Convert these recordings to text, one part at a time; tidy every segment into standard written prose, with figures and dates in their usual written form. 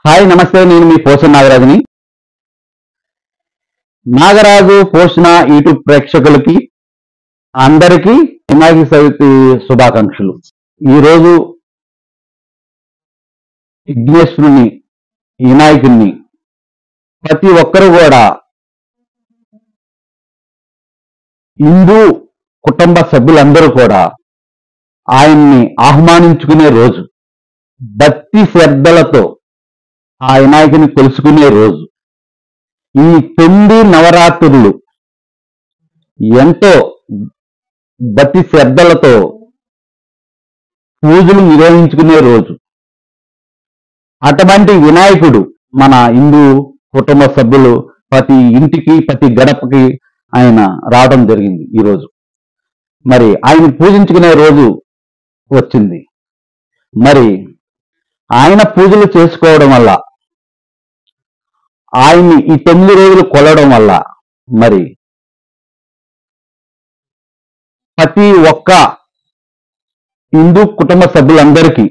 Hi నమస్తే, నేను మీ పోషణ నాగరాజుని. నాగరాజు పోషణ యూట్యూబ్ ప్రేక్షకులకి అందరికీ వినాయక చవితి శుభాకాంక్షలు. ఈరోజు విఘ్నేశ్వరుని, వినాయకుడిని ప్రతి ఒక్కరు కూడా హిందూ కుటుంబ సభ్యులందరూ కూడా ఆయన్ని ఆహ్వానించుకునే రోజు, భక్తి శ్రద్ధలతో ఆ వినాయకుని కొలుసుకునే రోజు. ఈ 9 నవరాత్రులు ఎంతో భక్తి శ్రద్ధలతో పూజలు నిర్వహించుకునే రోజు. అటువంటి వినాయకుడు మన హిందూ కుటుంబ సభ్యులు ప్రతి ఇంటికి, ప్రతి గడపకి ఆయన రావడం జరిగింది ఈరోజు. మరి ఆయన పూజించుకునే రోజు వచ్చింది. మరి ఆయన పూజలు చేసుకోవడం వల్ల, ఆయన్ని ఈ 9 రోజులు కొలవడం వల్ల మరి ప్రతి ఒక్క హిందూ కుటుంబ సభ్యులందరికీ,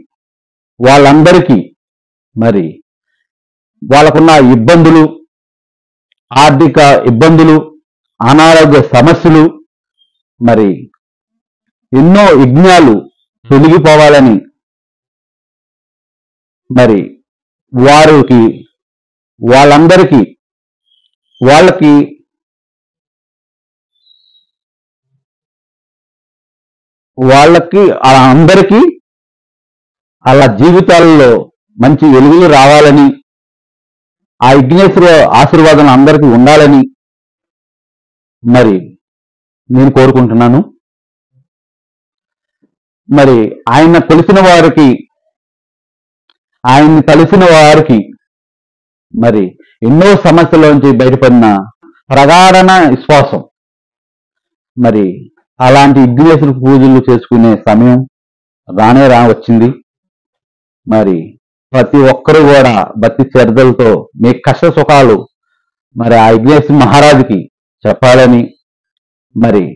వాళ్ళందరికీ మరి వాళ్ళకున్న ఇబ్బందులు, ఆర్థిక ఇబ్బందులు, అనారోగ్య సమస్యలు, మరి ఎన్నో విఘ్నాలు తొలగిపోవాలని మరి వారికి వాళ్ళందరికీ అందరికీ అలా జీవితాలలో మంచి వెలుగులు రావాలని, ఆ విఘ్నేశ్వర ఆశీర్వాదం అందరికీ ఉండాలని మరి నేను కోరుకుంటున్నాను. మరి ఆయన తెలిసిన వారికి, ఆయన్ని కలిసిన వారికి మరి ఎన్నో సమస్యలోంచి బయటపడిన ప్రగాఢన విశ్వాసం. మరి అలాంటి విఘ్నేశ్వర పూజలు చేసుకునే సమయం వచ్చింది. మరి ప్రతి ఒక్కరూ కూడా భక్తి శ్రద్ధలతో మీ కష్ట సుఖాలు మరి ఆ విఘ్నేశ్వర మహారాజుకి చెప్పాలని, మరి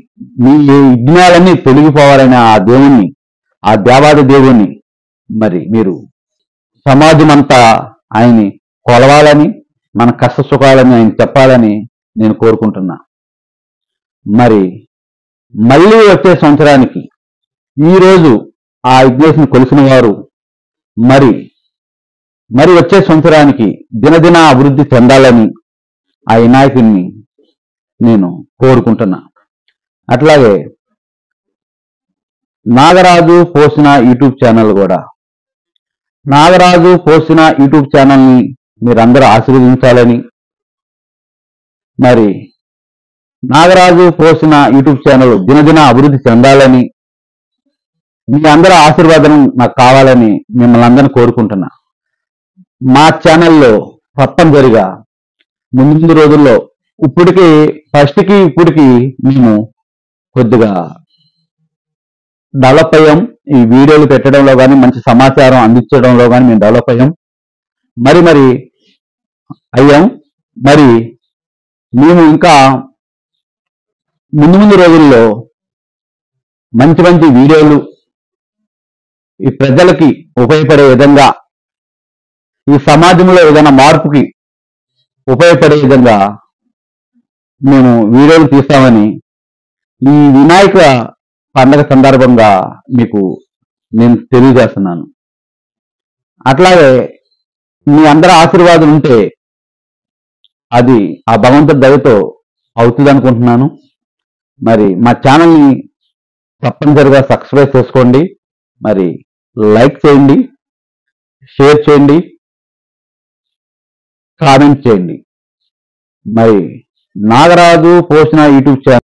మీ విఘ్నాలన్నీ తొలగిపోవాలని ఆ దేవుణ్ణి, ఆ దేవాది దేవుణ్ణి మరి మీరు సమాజం అంతా ఆయన్ని కొలవాలని, మన కష్ట సుఖాలని ఆయన చెప్పాలని నేను కోరుకుంటున్నా. మరి మళ్ళీ వచ్చే సంవత్సరానికి ఈరోజు ఆ విఘ్నేశ్వరుని కొలిసిన వారు మరి వచ్చే సంవత్సరానికి దినదిన అభివృద్ధి చెందాలని ఆ వినాయకుడిని నేను కోరుకుంటున్నా. అట్లాగే నాగరాజు పోషణ యూట్యూబ్ ఛానల్ కూడా, నాగరాజు పోషణ యూట్యూబ్ ఛానల్ని మీరందరూ ఆశీర్వదించాలని, మరి నాగరాజు పోషణ యూట్యూబ్ ఛానల్ దినదిన అభివృద్ధి చెందాలని, మీ అందరూ ఆశీర్వాదం నాకు కావాలని మిమ్మల్ని అందరినీ కోరుకుంటున్నా. మా ఛానల్లో తప్పనిసరిగా ముందు రోజుల్లో ఫస్ట్కి ఇప్పటికి మేము కొద్దిగా డెవలప్ అయ్యాం. ఈ వీడియోలు పెట్టడంలో కానీ, మంచి సమాచారం అందించడంలో కానీ మేము డెవలప్ అయ్యాం. మరి అయ్యాం. మరి మేము ఇంకా ముందు రోజుల్లో మంచి వీడియోలు ఈ ప్రజలకి ఉపయోగపడే విధంగా, ఈ సమాజంలో ఏదైనా మార్పుకి ఉపయోగపడే విధంగా మేము వీడియోలు తీస్తామని ఈ వినాయక పండగ సందర్భంగా మీకు నేను తెలియజేస్తున్నాను. అట్లాగే మీ అందరి ఆశీర్వాదం ఉంటే అది ఆ భగవంతుడి దయతో అవుతుంది అనుకుంటున్నాను. మరి మా ఛానల్ని తప్పనిసరిగా సబ్స్క్రైబ్ చేసుకోండి, మరి లైక్ చేయండి, షేర్ చేయండి, కామెంట్ చేయండి. మరి నాగరాజు పోషణ యూట్యూబ్ ఛానల్